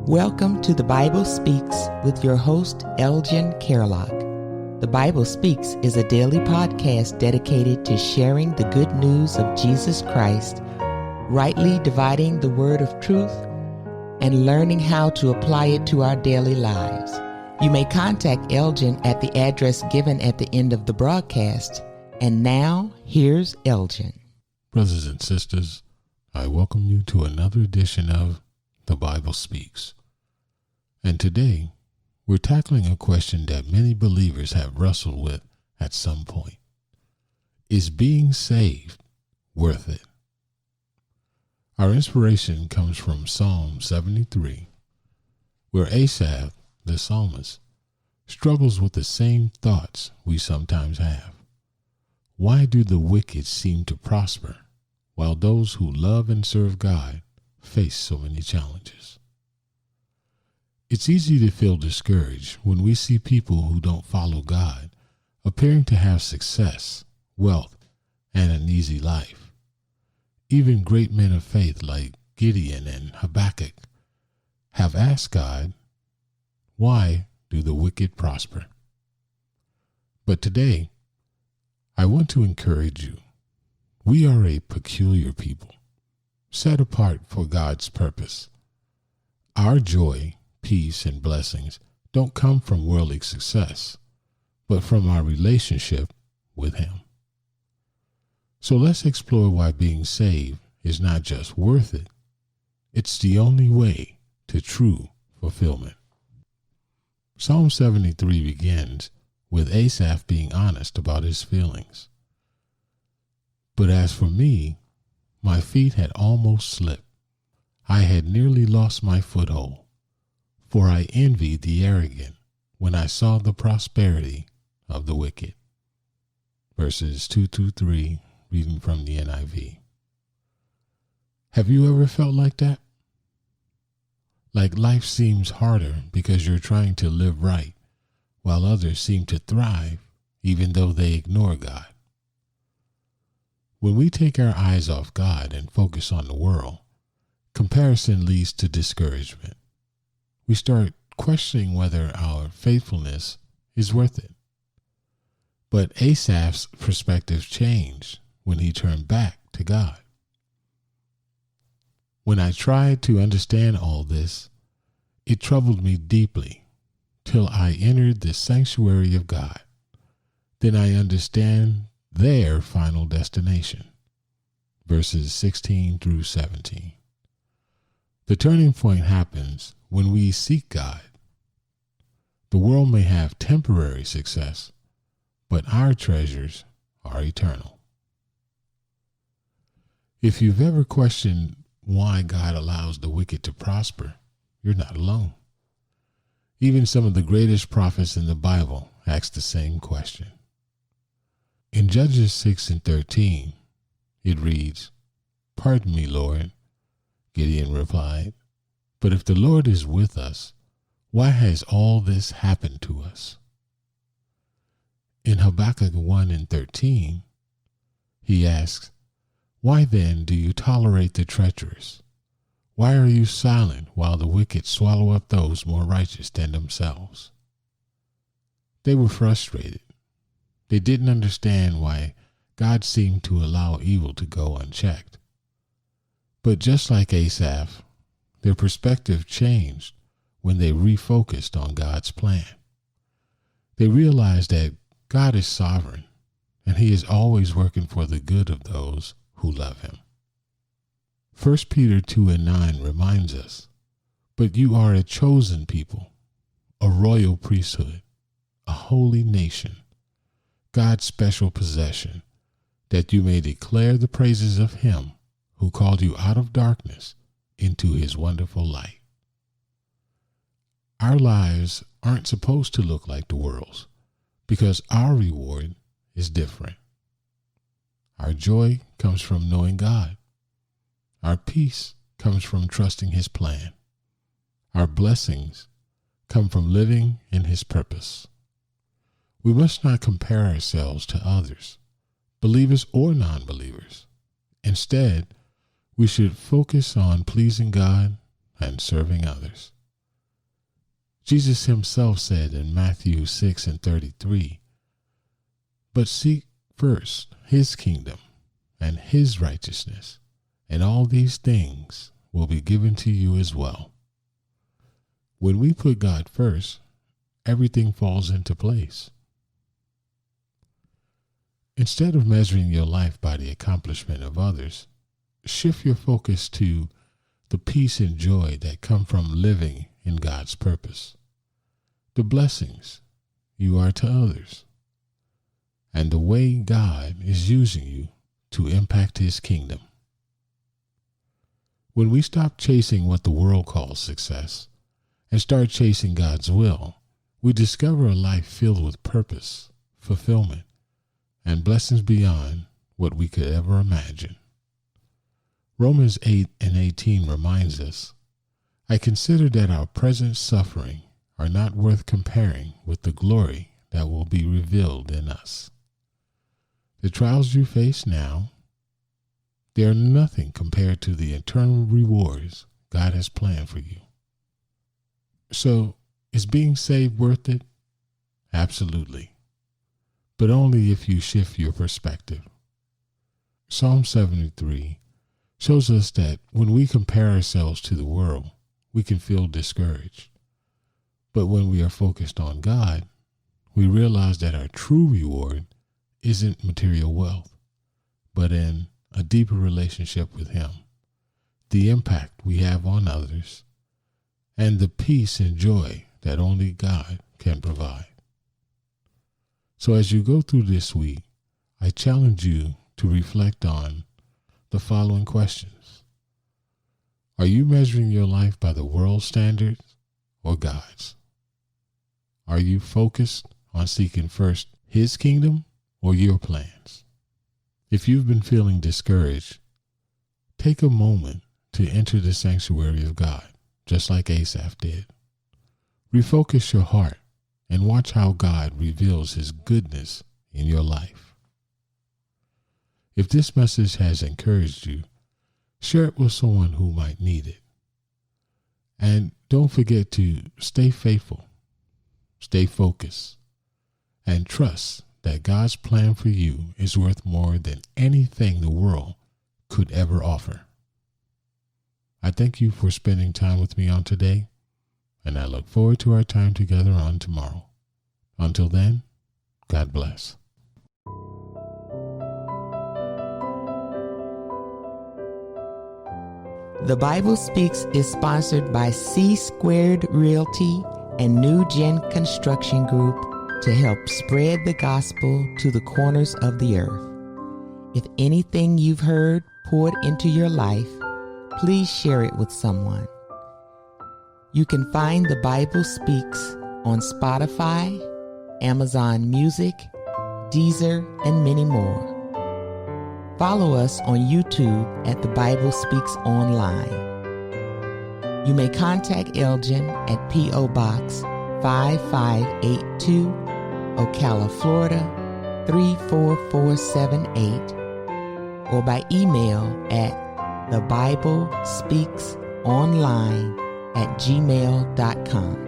Welcome to The Bible Speaks with your host, Elgin Carlock. The Bible Speaks is a daily podcast dedicated to sharing the good news of Jesus Christ, rightly dividing the word of truth, and learning how to apply it to our daily lives. You may contact Elgin at the address given at the end of the broadcast. And now, here's Elgin. Brothers and sisters, I welcome you to another edition of The Bible Speaks. And today, we're tackling a question that many believers have wrestled with at some point. Is being saved worth it? Our inspiration comes from Psalm 73, where Asaph, the psalmist, struggles with the same thoughts we sometimes have. Why do the wicked seem to prosper, while those who love and serve God face so many challenges? It's easy to feel discouraged when we see people who don't follow God appearing to have success, wealth, and an easy life. Even great men of faith like Gideon and Habakkuk have asked God, why do the wicked prosper? But today, I want to encourage you. We are a peculiar people, set apart for God's purpose. Our joy, peace, and blessings don't come from worldly success, but from our relationship with Him. So let's explore why being saved is not just worth it, it's the only way to true fulfillment. Psalm 73 begins with Asaph being honest about his feelings. But as for me, my feet had almost slipped. I had nearly lost my foothold, for I envied the arrogant when I saw the prosperity of the wicked. Verses 2 through 3, reading from the NIV. Have you ever felt like that? Like life seems harder because you're trying to live right, while others seem to thrive even though they ignore God. When we take our eyes off God and focus on the world, comparison leads to discouragement. We start questioning whether our faithfulness is worth it. But Asaph's perspective changed when he turned back to God. When I tried to understand all this, it troubled me deeply till I entered the sanctuary of God. Then I understand their final destination. Verses 16 through 17. The turning point happens when we seek God. The world may have temporary success, but our treasures are eternal. If you've ever questioned why God allows the wicked to prosper, you're not alone. Even some of the greatest prophets in the Bible ask the same question. In Judges 6 and 13, it reads, "Pardon me, Lord," Gideon replied, "but if the Lord is with us, why has all this happened to us?" In Habakkuk 1 and 13, he asks, "Why then do you tolerate the treacherous? Why are you silent while the wicked swallow up those more righteous than themselves?" They were frustrated. They didn't understand why God seemed to allow evil to go unchecked. But just like Asaph, their perspective changed when they refocused on God's plan. They realized that God is sovereign and He is always working for the good of those who love Him. 1 Peter 2 and 9 reminds us, "But you are a chosen people, a royal priesthood, a holy nation, God's special possession, that you may declare the praises of Him who called you out of darkness into His wonderful light." Our lives aren't supposed to look like the world's because our reward is different. Our joy comes from knowing God. Our peace comes from trusting His plan. Our blessings come from living in His purpose. We must not compare ourselves to others, believers or non-believers. Instead, we should focus on pleasing God and serving others. Jesus himself said in Matthew 6:33, "But seek first his kingdom and his righteousness, and all these things will be given to you as well." When we put God first, everything falls into place. Instead of measuring your life by the accomplishment of others, shift your focus to the peace and joy that come from living in God's purpose, the blessings you are to others, and the way God is using you to impact his kingdom. When we stop chasing what the world calls success and start chasing God's will, we discover a life filled with purpose, fulfillment, and blessings beyond what we could ever imagine. Romans 8:18 reminds us, "I consider that our present suffering are not worth comparing with the glory that will be revealed in us." The trials you face now, they are nothing compared to the eternal rewards God has planned for you. So, is being saved worth it? Absolutely. But only if you shift your perspective. Psalm 73 shows us that when we compare ourselves to the world, we can feel discouraged. But when we are focused on God, we realize that our true reward isn't material wealth, but in a deeper relationship with him, the impact we have on others, and the peace and joy that only God can provide. So as you go through this week, I challenge you to reflect on the following questions. Are you measuring your life by the world's standards or God's? Are you focused on seeking first his kingdom or your plans? If you've been feeling discouraged, take a moment to enter the sanctuary of God, just like Asaph did. Refocus your heart and watch how God reveals his goodness in your life. If this message has encouraged you, share it with someone who might need it. And don't forget to stay faithful, stay focused, and trust that God's plan for you is worth more than anything the world could ever offer. I thank you for spending time with me on today, and I look forward to our time together on tomorrow. Until then, God bless. The Bible Speaks is sponsored by C Squared Realty and New Gen Construction Group to help spread the gospel to the corners of the earth. If anything you've heard poured into your life, please share it with someone. You can find The Bible Speaks on Spotify, Amazon Music, Deezer, and many more. Follow us on YouTube at The Bible Speaks Online. You may contact Elgin at P.O. Box 5582, Ocala, Florida 34478, or by email at thebiblespeaksonline@gmail.com.